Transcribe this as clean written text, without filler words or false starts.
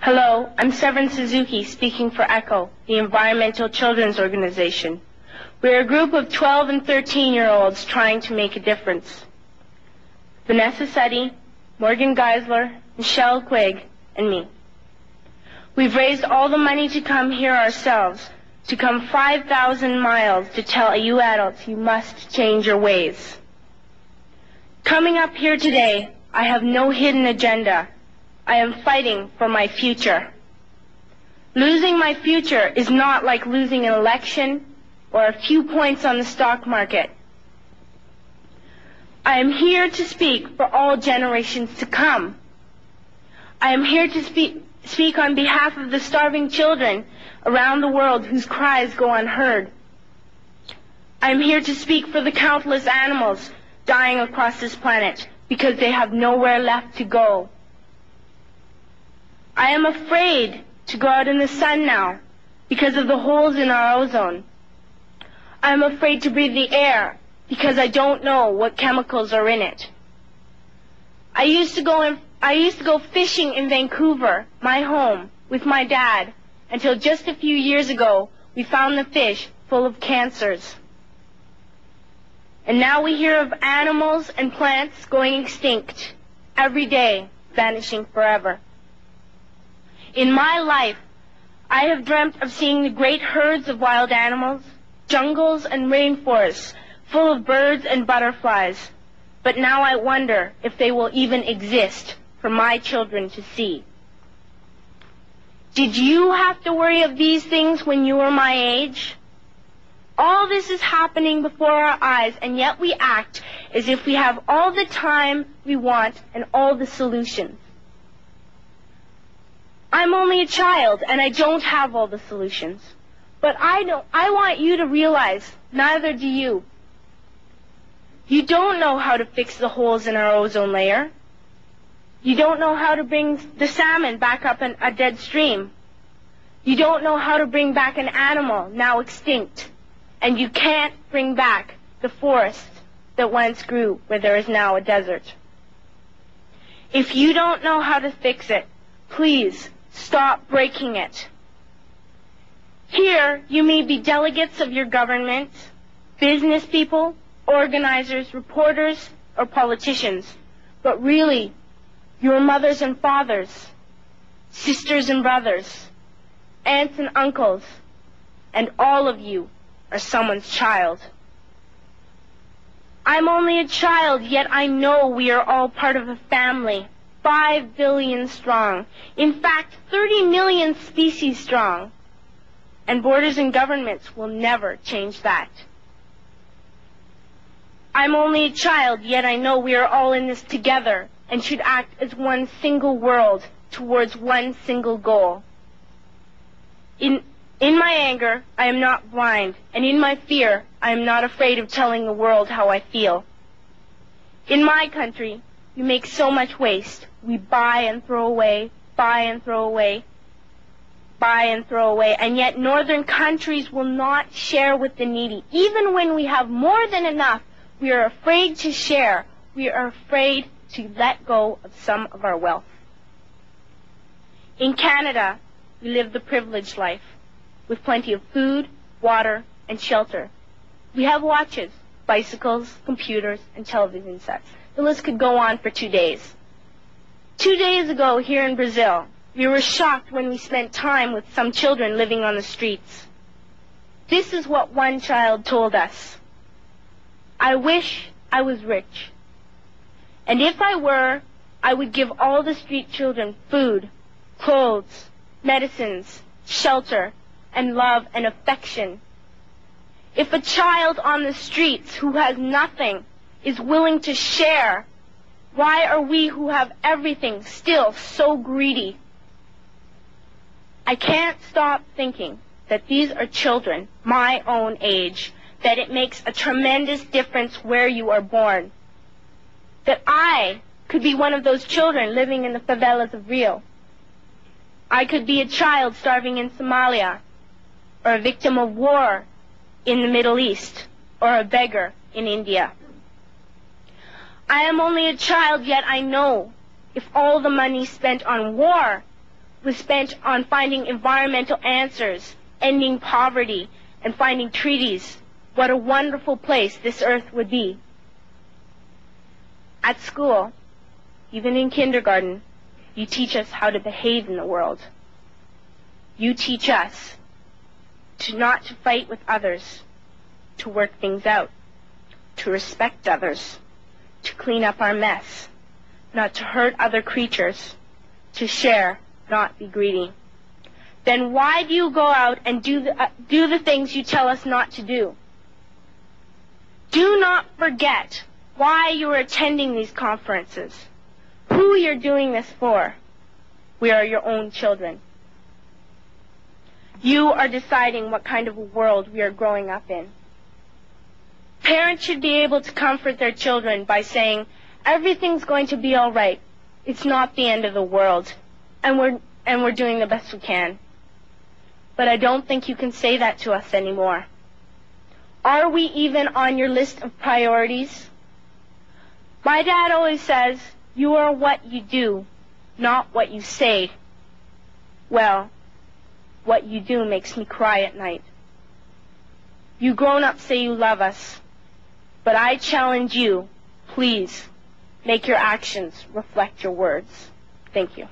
Hello, I'm Severin Suzuki speaking for ECHO, the Environmental Children's Organization. We're a group of 12 and 13-year-olds trying to make a difference. Vanessa Seti, Morgan Geisler, Michelle Quigg, and me. We've raised all the money to come here ourselves, to come 5,000 miles to tell you adults you must change your ways. Coming up here today, I have no hidden agenda. I am fighting for my future. Losing my future is not like losing an election or a few points on the stock market. I am here to speak for all generations to come. I am here to speak on behalf of the starving children around the world whose cries go unheard. I am here to speak for the countless animals dying across this planet because they have nowhere left to go. I am afraid to go out in the sun now because of the holes in our ozone. I am afraid to breathe the air because I don't know what chemicals are in it. I used to go fishing in Vancouver, my home, with my dad, until just a few years ago we found the fish full of cancers. And now we hear of animals and plants going extinct, every day vanishing forever. In my life, I have dreamt of seeing the great herds of wild animals, jungles and rainforests full of birds and butterflies. But now I wonder if they will even exist for my children to see. Did you have to worry of these things when you were my age? All this is happening before our eyes, and yet we act as if we have all the time we want and all the solutions. I'm only a child, and I don't have all the solutions. But I want you to realize, neither do you. You don't know how to fix the holes in our ozone layer. You don't know how to bring the salmon back up in a dead stream. You don't know how to bring back an animal now extinct. And you can't bring back the forest that once grew where there is now a desert. If you don't know how to fix it, please stop breaking it. Here, you may be delegates of your government, business people, organizers, reporters, or politicians, but really, your mothers and fathers, sisters and brothers, aunts and uncles, and all of you are someone's child. I'm only a child, yet I know we are all part of a family. 5 billion strong. In fact, 30 million species strong. And borders and governments will never change that. I'm only a child, yet I know we are all in this together and should act as one single world towards one single goal. In my anger, I am not blind, and in my fear, I am not afraid of telling the world how I feel. In my country, we make so much waste. We buy and throw away, buy and throw away, buy and throw away, and yet northern countries will not share with the needy. Even when we have more than enough, we are afraid to share. We are afraid to let go of some of our wealth. In Canada, we live the privileged life, with plenty of food, water, and shelter. We have watches, bicycles, computers, and television sets. The list could go on for 2 days. 2 days ago, here in Brazil, we were shocked when we spent time with some children living on the streets. This is what one child told us. I wish I was rich. And if I were, I would give all the street children food, clothes, medicines, shelter, and love and affection. If a child on the streets who has nothing is willing to share, why are we who have everything still so greedy? I can't stop thinking that these are children my own age, that it makes a tremendous difference where you are born. That I could be one of those children living in the favelas of Rio. I could be a child starving in Somalia, or a victim of war in the Middle East, or a beggar in India. I am only a child, yet I know if all the money spent on war was spent on finding environmental answers, ending poverty, and finding treaties, what a wonderful place this earth would be. At school, even in kindergarten, you teach us how to behave in the world. You teach us not to fight with others, to work things out, to respect others, to clean up our mess, not to hurt other creatures, to share, not be greedy. Then why do you go out and do the things you tell us not to do? Do not forget why you are attending these conferences, who you're doing this for. We are your own children. You are deciding what kind of a world we are growing up in. Parents should be able to comfort their children by saying, everything's going to be all right. It's not the end of the world, and we're doing the best we can. But I don't think you can say that to us anymore. Are we even on your list of priorities? My dad always says, you are what you do, not what you say. Well, what you do makes me cry at night. You grown-ups say you love us, but I challenge you, please, make your actions reflect your words. Thank you.